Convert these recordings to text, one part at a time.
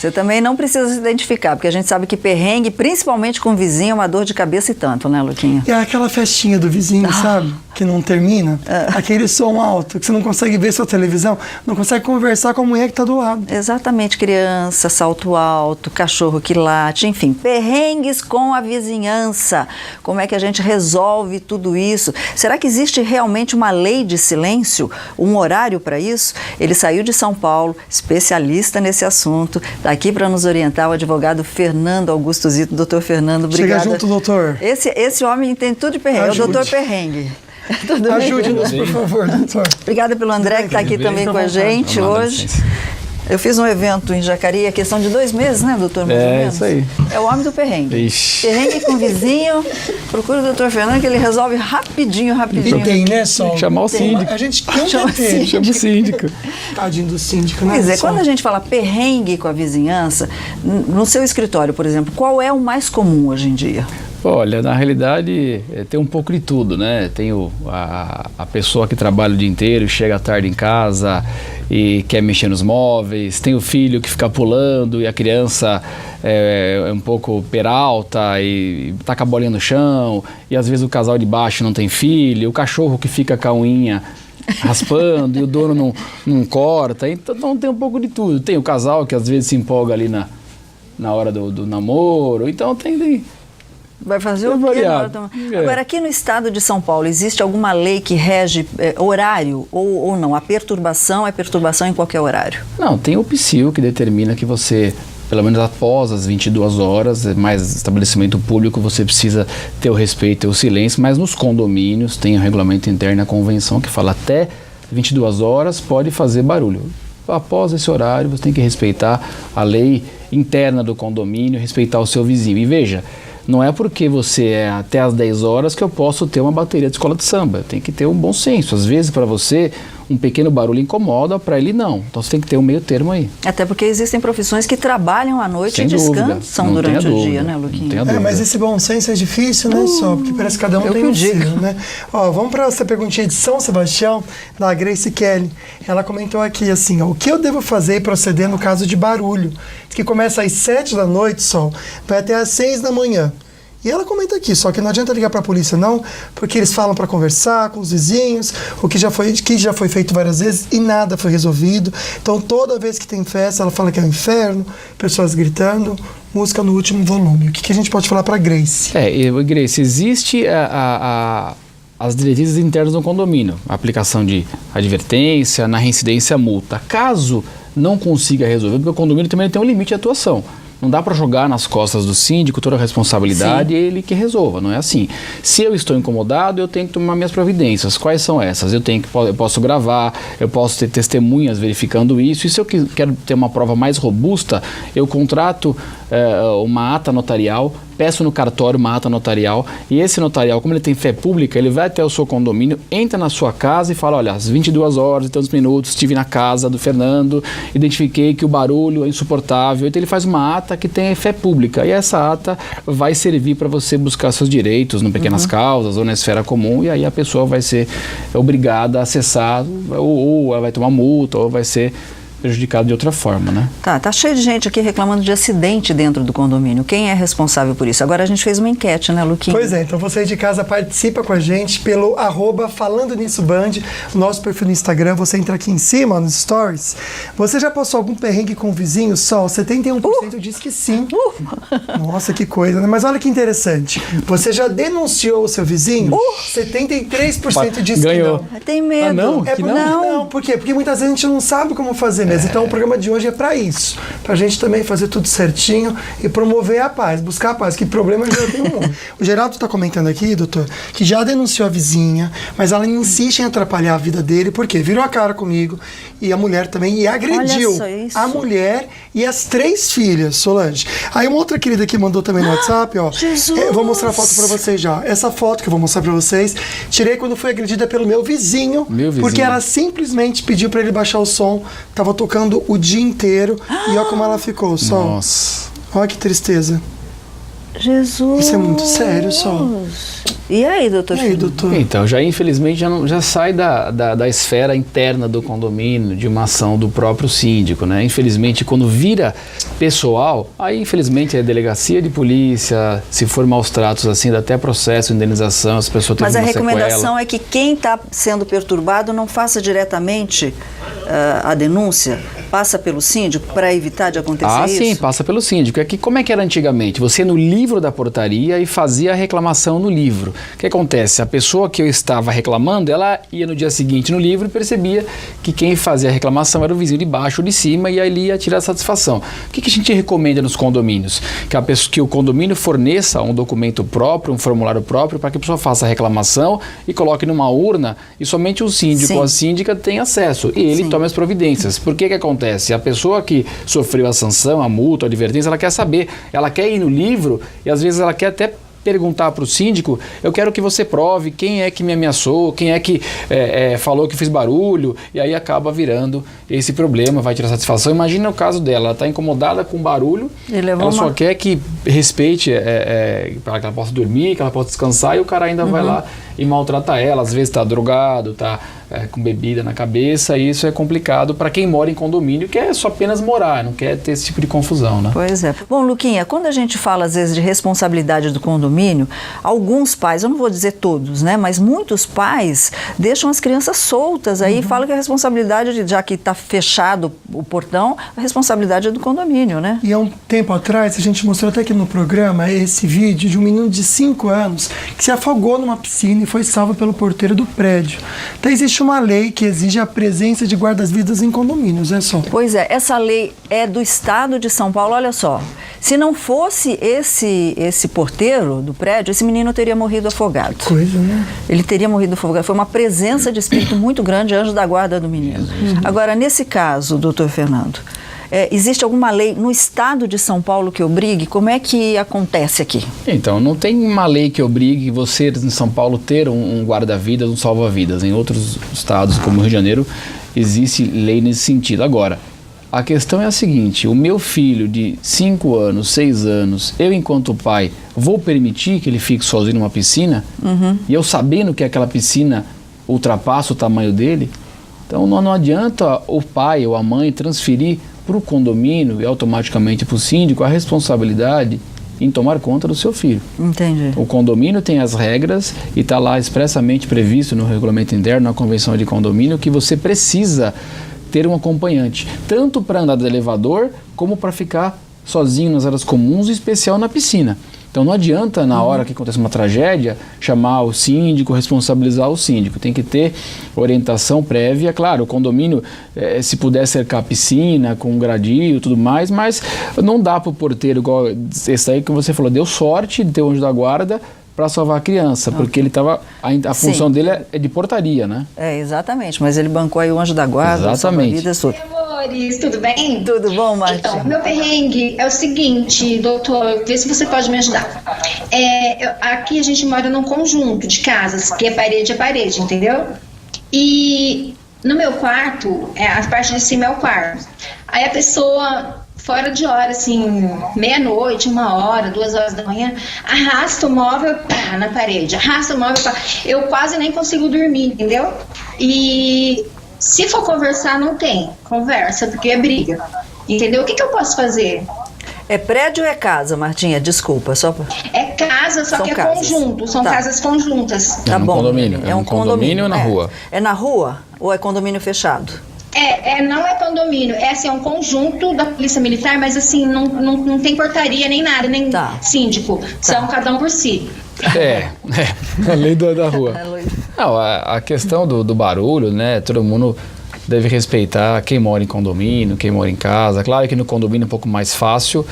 Você também não precisa se identificar, porque a gente sabe que perrengue, principalmente com vizinho, é uma dor de cabeça e tanto, né, Luquinha? E é aquela festinha do vizinho, sabe? Que não termina. Aquele som alto, que você não consegue ver sua televisão, não consegue conversar com a mulher que está do lado. Exatamente, criança, salto alto, cachorro que late, enfim, perrengues com a vizinhança. Como é que a gente resolve tudo isso? Será que existe realmente uma lei de silêncio, um horário para isso? Ele saiu de São Paulo, especialista nesse assunto, está aqui para nos orientar o advogado Fernando Augusto Zito. Doutor Fernando, obrigada. Chega junto, doutor. Esse homem entende tudo de perrengue, é o doutor Perrengue. Ajude-nos, por favor, doutor. Obrigada pelo André, que está aqui também com a gente hoje. Eu fiz um evento em Jacareí, a questão de 2 meses, né, doutor? Mais ou menos. Isso aí. É o homem do perrengue. Ixi. Perrengue com vizinho, procura o doutor Fernando, que ele resolve rapidinho. E tem, né, Sol? Chamar o síndico. A gente quer ter. Chama o síndico. Tadinho do síndico, né? Pois é, quando a gente fala perrengue com a vizinhança, no seu escritório, por exemplo, qual é o mais comum hoje em dia? Olha, na realidade tem um pouco de tudo, né? Tem a pessoa que trabalha o dia inteiro, chega à tarde em casa e quer mexer nos móveis, tem o filho que fica pulando e a criança é um pouco peralta e taca a bolinha no chão, e às vezes o casal de baixo não tem filho, o cachorro que fica com a unha raspando e o dono não corta, então tem um pouco de tudo. Tem o casal que às vezes se empolga ali na hora do namoro, então tem Vai fazer o quê? Agora, aqui no estado de São Paulo, existe alguma lei que rege horário ou não? A perturbação é perturbação em qualquer horário? Não, tem o PSIL que determina que você, pelo menos após as 22 horas, mais estabelecimento público, você precisa ter o respeito e o silêncio, mas nos condomínios tem o regulamento interno, a convenção que fala até 22 horas pode fazer barulho. Após esse horário, você tem que respeitar a lei interna do condomínio, respeitar o seu vizinho. E veja, não é porque você é até às 10 horas que eu posso ter uma bateria de escola de samba. Tem que ter um bom senso. Às vezes, para você, um pequeno barulho incomoda, para ele não. Então, você tem que ter um meio termo aí. Até porque existem profissões que trabalham à noite e descansam durante o dia, né, Luquinha? Mas esse bom senso é difícil, né, só? Porque parece que cada um tem um dia, né? Ó, vamos para essa perguntinha de São Sebastião, da Grace Kelly. Ela comentou aqui assim, ó, o que eu devo fazer e proceder no caso de barulho? Que começa às 7 da noite, Sol, vai até às 6 da manhã. E ela comenta aqui, só que não adianta ligar para a polícia não, porque eles falam para conversar com os vizinhos, o que já foi feito várias vezes e nada foi resolvido. Então toda vez que tem festa, ela fala que é um inferno, pessoas gritando, música no último volume. O que a gente pode falar para Grace? Grace, existe as diretrizes internas do condomínio, a aplicação de advertência, na reincidência multa. Caso não consiga resolver, porque o condomínio também tem um limite de atuação. Não dá para jogar nas costas do síndico toda a responsabilidade e ele que resolva, não é assim. Se eu estou incomodado, eu tenho que tomar minhas providências. Quais são essas? Eu posso gravar, eu posso ter testemunhas verificando isso, e se eu quero ter uma prova mais robusta, eu contrato uma ata notarial, peço no cartório uma ata notarial, e esse notarial, como ele tem fé pública, ele vai até o seu condomínio, entra na sua casa e fala, olha, às 22 horas e tantos minutos, estive na casa do Fernando, identifiquei que o barulho é insuportável, então ele faz uma ata que tem fé pública, e essa ata vai servir para você buscar seus direitos no pequenas causas ou na esfera comum, e aí a pessoa vai ser obrigada a acessar, ou ela vai tomar multa, ou vai ser prejudicado de outra forma, né? Tá cheio de gente aqui reclamando de acidente dentro do condomínio. Quem é responsável por isso? Agora a gente fez uma enquete, né, Luquinha? Pois é, então você aí de casa participa com a gente pelo @FalandoNissoBand, nosso perfil no Instagram. Você entra aqui em cima, nos stories. Você já passou algum perrengue com o vizinho? Sol, 71% diz que sim. Nossa, que coisa, né? Mas olha que interessante. Você já denunciou o seu vizinho? 73% diz que não. Tem medo. Não? Não. Por quê? Porque muitas vezes a gente não sabe como fazer mesmo. Então o programa de hoje é para isso. Pra gente também fazer tudo certinho e promover a paz, buscar a paz, que problema já tem um monte. O Geraldo tá comentando aqui, doutor, que já denunciou a vizinha, mas ela insiste em atrapalhar a vida dele, porque virou a cara comigo, e a mulher também, e agrediu a mulher e as 3 filhas, Solange. Aí uma outra querida que mandou também no WhatsApp, ó. Jesus! Eu vou mostrar a foto pra vocês já. Essa foto que eu vou mostrar pra vocês, tirei quando fui agredida pelo meu vizinho, porque ela simplesmente pediu pra ele baixar o som, tava tocando o dia inteiro, e olha como ela ficou, Sol. Nossa. Olha que tristeza. Jesus! Isso é muito sério, só. E aí, doutor? E aí, doutor? Então, infelizmente já sai da esfera interna do condomínio, de uma ação do próprio síndico, né? Infelizmente, quando vira pessoal, aí infelizmente é delegacia de polícia, se for maus tratos assim, dá até processo, indenização, as pessoas têm uma sequela. Mas a recomendação é que quem está sendo perturbado não faça diretamente a denúncia, passa pelo síndico para evitar de acontecer isso? Sim, passa pelo síndico. Como é que era antigamente? Você ia no livro da portaria e fazia a reclamação no livro. O que acontece? A pessoa que eu estava reclamando, ela ia no dia seguinte no livro e percebia que quem fazia a reclamação era o vizinho de baixo ou de cima e aí ele ia tirar a satisfação. O que a gente recomenda nos condomínios? Que o condomínio forneça um documento próprio, um formulário próprio para que a pessoa faça a reclamação e coloque numa urna e somente o síndico ou a síndica tem acesso e ele tome as providências. Por que acontece? A pessoa que sofreu a sanção, a multa, a advertência, ela quer saber, ela quer ir no livro e às vezes ela quer até perguntar para o síndico, eu quero que você prove quem é que me ameaçou, quem é que falou que fez barulho, e aí acaba virando esse problema, vai tirar satisfação. Imagina o caso dela, ela está incomodada com barulho, ela só quer que respeite, para que ela possa dormir, que ela possa descansar, e o cara ainda vai lá e maltrata ela, às vezes está drogado, está com bebida na cabeça, e isso é complicado para quem mora em condomínio, que é só apenas morar, não quer ter esse tipo de confusão, né? Pois é. Bom, Luquinha, quando a gente fala às vezes de responsabilidade do condomínio, alguns pais, eu não vou dizer todos, né, mas muitos pais deixam as crianças soltas aí e falam que a responsabilidade, já que está fechado o portão, a responsabilidade é do condomínio, né? E há um tempo atrás, a gente mostrou até aqui no programa esse vídeo de um menino de 5 anos que se afogou numa piscina e foi salvo pelo porteiro do prédio. Então existe uma lei que exige a presença de guardas-vidas em condomínios, é só. Pois é, essa lei é do estado de São Paulo, olha só. Se não fosse esse porteiro do prédio, esse menino teria morrido afogado. Coisa, né? Ele teria morrido afogado. Foi uma presença de espírito muito grande, anjo da guarda do menino. Agora, nesse caso, doutor Fernando, existe alguma lei no estado de São Paulo que obrigue? Como é que acontece aqui? Então, não tem uma lei que obrigue você em São Paulo ter um guarda-vidas, um salva-vidas. Em outros estados, como o Rio de Janeiro, existe lei nesse sentido. Agora, a questão é a seguinte, o meu filho de 5 anos, 6 anos, eu enquanto pai, vou permitir que ele fique sozinho numa piscina? E eu sabendo que aquela piscina ultrapassa o tamanho dele? Então não adianta o pai ou a mãe transferir para o condomínio e automaticamente para o síndico a responsabilidade em tomar conta do seu filho. Entendi. O condomínio tem as regras e está lá expressamente previsto no regulamento interno, na convenção de condomínio, que você precisa ter um acompanhante, tanto para andar de elevador, como para ficar sozinho nas áreas comuns, em especial na piscina. Então não adianta, na hora que acontece uma tragédia, chamar o síndico, responsabilizar o síndico. Tem que ter orientação prévia. Claro, o condomínio, se puder cercar a piscina com um gradil e tudo mais, mas não dá para o porteiro, igual esse aí que você falou, deu sorte de ter o anjo da guarda para salvar a criança, porque ele estava, a função dele é de portaria, né? Exatamente, mas ele bancou aí o anjo da guarda, exatamente. Amores, tudo bem? Tudo bom, Martim? Então, meu perrengue é o seguinte, doutor, vê se você pode me ajudar. Aqui a gente mora num conjunto de casas, que é parede, entendeu? E no meu quarto, a parte de cima é o quarto. Aí a pessoa, fora de hora, assim, meia-noite, 1h, 2h da manhã, arrasta o móvel na parede, eu quase nem consigo dormir, entendeu? E se for conversar, não tem conversa, porque é briga, entendeu? O que eu posso fazer? É prédio ou é casa, Martinha? Desculpa, só... É casa, só que é conjunto, são casas conjuntas. Tá bom. Condomínio. É um condomínio ou na rua? É na rua ou é condomínio fechado? Não é condomínio, é um conjunto da Polícia Militar, mas assim, não tem portaria nem nada, nem síndico, são cada um por si. A lei da rua. Não, a questão do barulho, né, todo mundo deve respeitar quem mora em condomínio, quem mora em casa. Claro que no condomínio é um pouco mais fácil,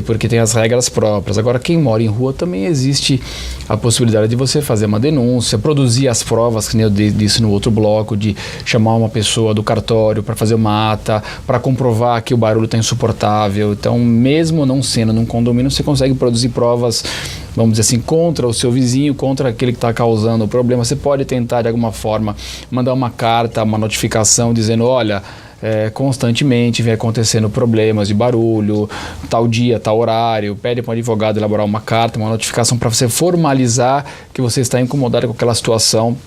porque tem as regras próprias. Agora, quem mora em rua também existe a possibilidade de você fazer uma denúncia, produzir as provas, que nem eu disse no outro bloco, de chamar uma pessoa do cartório para fazer uma ata, para comprovar que o barulho está insuportável. Então, mesmo não sendo num condomínio, você consegue produzir provas, vamos dizer assim, contra o seu vizinho, contra aquele que está causando o problema. Você pode tentar, de alguma forma, mandar uma carta, uma notificação dizendo, olha, constantemente vem acontecendo problemas de barulho, tal dia, tal horário, pede para o advogado elaborar uma carta, uma notificação para você formalizar que você está incomodado com aquela situação.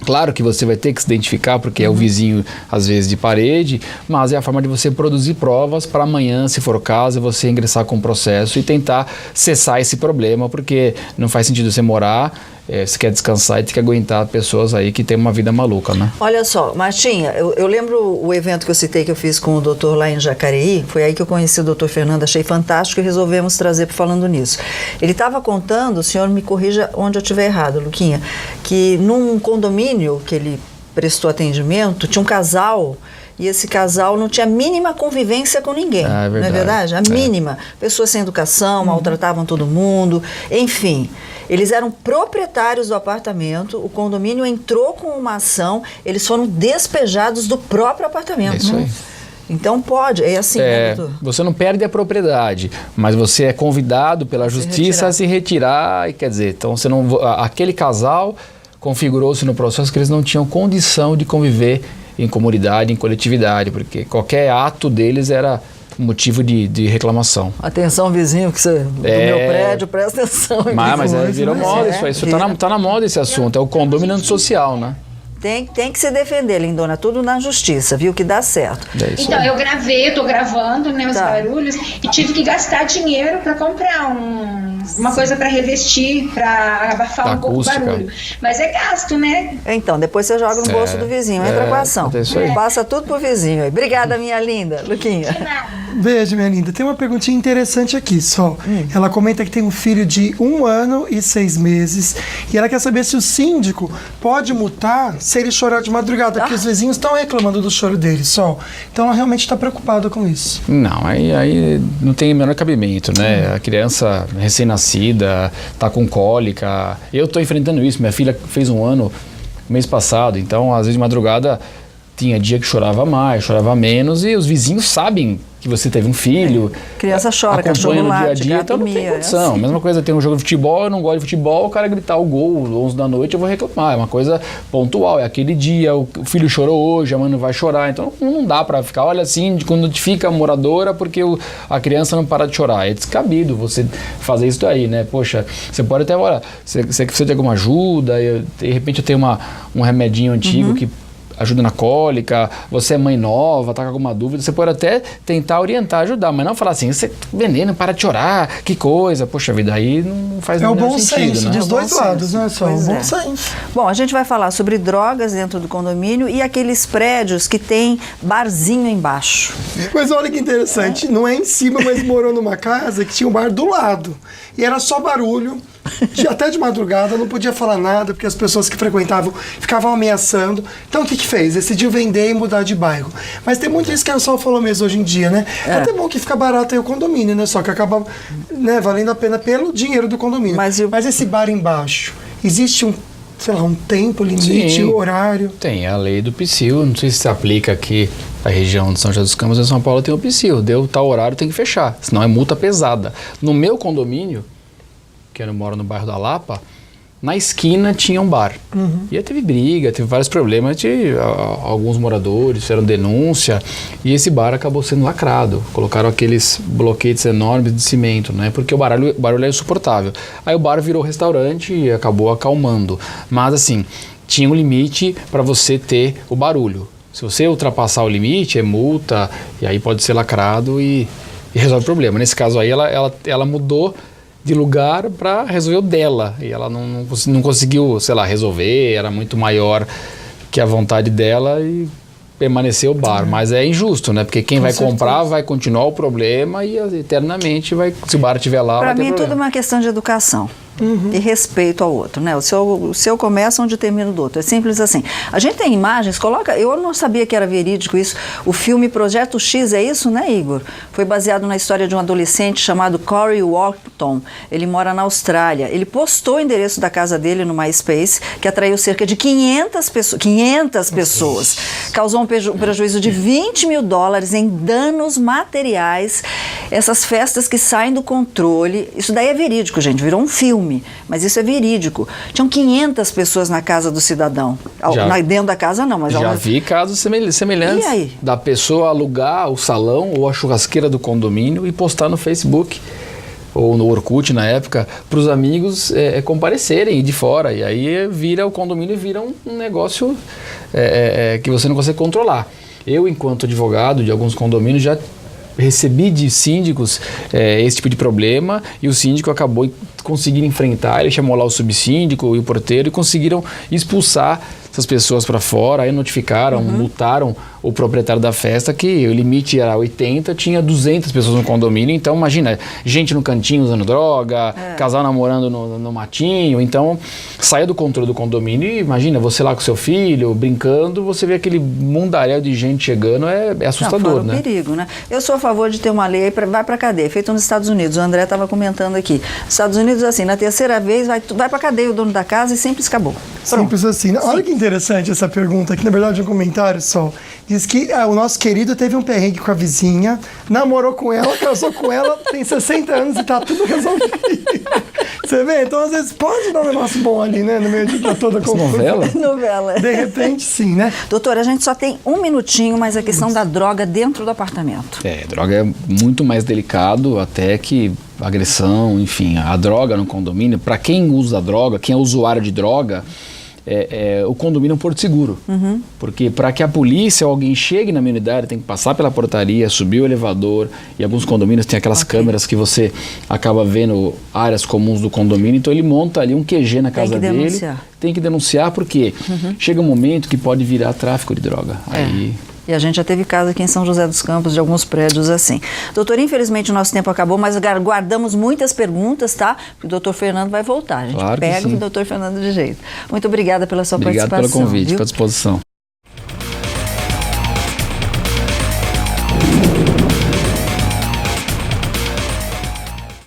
Claro que você vai ter que se identificar, porque é o vizinho, às vezes, de parede, mas é a forma de você produzir provas para amanhã, se for o caso, você ingressar com o processo e tentar cessar esse problema, porque não faz sentido você morar, você quer descansar e tem que aguentar pessoas aí que tem uma vida maluca, né? Olha só, Martinha, eu lembro o evento que eu citei que eu fiz com o doutor lá em Jacareí, foi aí que eu conheci o doutor Fernando, achei fantástico e resolvemos trazer para Falando Nisso. Ele estava contando, o senhor me corrija onde eu estiver errado, Luquinha, que num condomínio que ele prestou atendimento, tinha um casal e esse casal não tinha a mínima convivência com ninguém, é verdade. Não é verdade? A mínima. Pessoas sem educação, maltratavam todo mundo, enfim. Eles eram proprietários do apartamento, o condomínio entrou com uma ação, eles foram despejados do próprio apartamento. É isso aí. Então pode, é assim, né, doutor? Você não perde a propriedade, mas você é convidado pela justiça a se retirar, e quer dizer, então você não, aquele casal configurou-se no processo que eles não tinham condição de conviver em comunidade, em coletividade, porque qualquer ato deles era motivo de reclamação. Atenção, vizinho, que você, do meu prédio, presta atenção. Mas virou moda isso aí, isso tá na moda esse assunto, é o condomínio antissocial, né? Tem que se defender, lindona, tudo na justiça, viu, que dá certo. Então, eu tô gravando, né, os barulhos, e tive que gastar dinheiro para comprar uma coisa para revestir, para abafar um pouco o barulho. Mas é gasto, né? Então, depois você joga no bolso do vizinho, entra com a ação. Passa tudo pro vizinho aí. Obrigada, minha linda, Luquinha. Veja, minha linda, tem uma perguntinha interessante aqui, só. Ela comenta que tem um filho de 1 ano e 6 meses e ela quer saber se o síndico pode multar se ele chorar de madrugada, porque os vizinhos estão reclamando do choro dele, só. Então ela realmente está preocupada com isso. Não, aí não tem o menor cabimento, né? A criança recém-nascida, tá com cólica. Eu tô enfrentando isso, minha filha fez 1 ano mês passado, então às vezes de madrugada tinha dia que chorava mais, chorava menos, e os vizinhos sabem que você teve um filho. Criança chora, cachorro late, dia a dia, então não tem condição. Assim. Mesma coisa, tem um jogo de futebol, eu não gosto de futebol, o cara gritar o gol 11 da noite, eu vou reclamar. É uma coisa pontual, é aquele dia, o filho chorou hoje, a mãe não vai chorar. Então não dá pra ficar, olha assim, quando notifica a moradora porque a criança não para de chorar. É descabido você fazer isso daí, né? Poxa, você pode até, olha, você precisa de alguma ajuda, de repente eu tenho um remedinho antigo que ajuda na cólica, você é mãe nova, tá com alguma dúvida, você pode até tentar orientar, ajudar, mas não falar assim, você veneno, para de chorar, que coisa, poxa vida, aí não faz nenhum sentido. É o bom senso, né? Dos dois lados, né? Só o bom senso. Bom, a gente vai falar sobre drogas dentro do condomínio e aqueles prédios que tem barzinho embaixo. Mas olha que interessante, não é em cima, mas morou numa casa que tinha um bar do lado, e era só barulho, até de madrugada, não podia falar nada, porque as pessoas que frequentavam ficavam ameaçando. Então o que fez? Decidiu vender e mudar de bairro. Mas tem muito isso que a Sol falou mesmo hoje em dia, né? É até bom que fica barato aí o condomínio, né? Só que acaba, né, valendo a pena pelo dinheiro do condomínio. Mas esse bar embaixo, existe um tempo limite, horário? Tem a lei do PSIL, não sei se aplica aqui a região de São José dos Campos e São Paulo tem o PSIL, deu tal horário, tem que fechar, senão é multa pesada. No meu condomínio, que eu moro no bairro da Lapa, na esquina tinha um bar. E aí teve briga, teve vários problemas, alguns moradores fizeram denúncia e esse bar acabou sendo lacrado. Colocaram aqueles bloquetes enormes de cimento, né? Porque o barulho é insuportável. Aí o bar virou restaurante e acabou acalmando. Mas assim, tinha um limite para você ter o barulho. Se você ultrapassar o limite, é multa, e aí pode ser lacrado e resolve o problema. Nesse caso aí, ela mudou de lugar para resolver o dela, e ela não conseguiu, sei lá, resolver, era muito maior que a vontade dela e permaneceu o bar. Mas é injusto, né? Porque quem vai comprar vai continuar o problema e eternamente se o bar estiver lá, vai ter problema. Para mim, tudo é uma questão de educação. E respeito ao outro, né? O seu começa onde termina o do outro. É simples assim. A gente tem imagens, eu não sabia que era verídico isso. O filme Projeto X é isso, né, Igor? Foi baseado na história de um adolescente chamado Corey Walton. Ele mora na Austrália. Ele postou o endereço da casa dele no MySpace, que atraiu cerca de 500 pessoas. Causou um prejuízo de $20 mil em danos materiais. Essas festas que saem do controle. Isso daí é verídico, gente. Virou um filme. nome, mas isso é verídico. Tinham 500 pessoas na casa do cidadão. Dentro da casa não, mas... Já vi casos semelhantes. E aí? Da pessoa alugar o salão ou a churrasqueira do condomínio e postar no Facebook ou no Orkut na época, para os amigos comparecerem de fora. E aí o condomínio vira um negócio que você não consegue controlar. Eu, enquanto advogado de alguns condomínios, já recebi de síndicos esse tipo de problema, e o síndico acabou conseguindo enfrentar. Ele chamou lá o subsíndico e o porteiro e conseguiram expulsar essas pessoas para fora. Aí notificaram, multaram o proprietário da festa, que o limite era 80, tinha 200 pessoas no condomínio. Então imagina, gente no cantinho usando droga, casal namorando no matinho. Então saia do controle do condomínio e imagina, você lá com seu filho, brincando, você vê aquele mundaréu de gente chegando, é assustador, né? É um perigo, né? Eu sou a favor de ter uma lei, vai para cadeia, feito nos Estados Unidos. O André estava comentando aqui. Nos Estados Unidos, assim, na terceira vez, vai para cadeia o dono da casa e simples acabou. Simples assim. Olha que interessante essa pergunta aqui, na verdade, um comentário só. Diz que o nosso querido teve um perrengue com a vizinha, namorou com ela, casou com ela, tem 60 anos e tá tudo resolvido. Você vê? Então, às vezes, pode dar um negócio bom ali, né? No meio de toda a confusão. Novela. De repente, sim, né? Doutora, a gente só tem um minutinho, mas a questão da droga dentro do apartamento. Droga é muito mais delicado até que agressão, enfim. A droga no condomínio, para quem usa droga, quem é usuário de droga, o condomínio é um porto seguro. Porque para que a polícia ou alguém chegue na minha unidade, tem que passar pela portaria, subir o elevador, e alguns condomínios tem aquelas câmeras que você acaba vendo áreas comuns do condomínio, então ele monta ali um QG na casa dele. Tem que denunciar porque chega um momento que pode virar tráfico de droga. Aí... E a gente já teve caso aqui em São José dos Campos de alguns prédios assim. Doutor, infelizmente o nosso tempo acabou, mas guardamos muitas perguntas, tá? Porque o doutor Fernando vai voltar. A gente pega o doutor Fernando de jeito. Muito obrigada pela sua participação. Obrigado pelo convite, estou à disposição.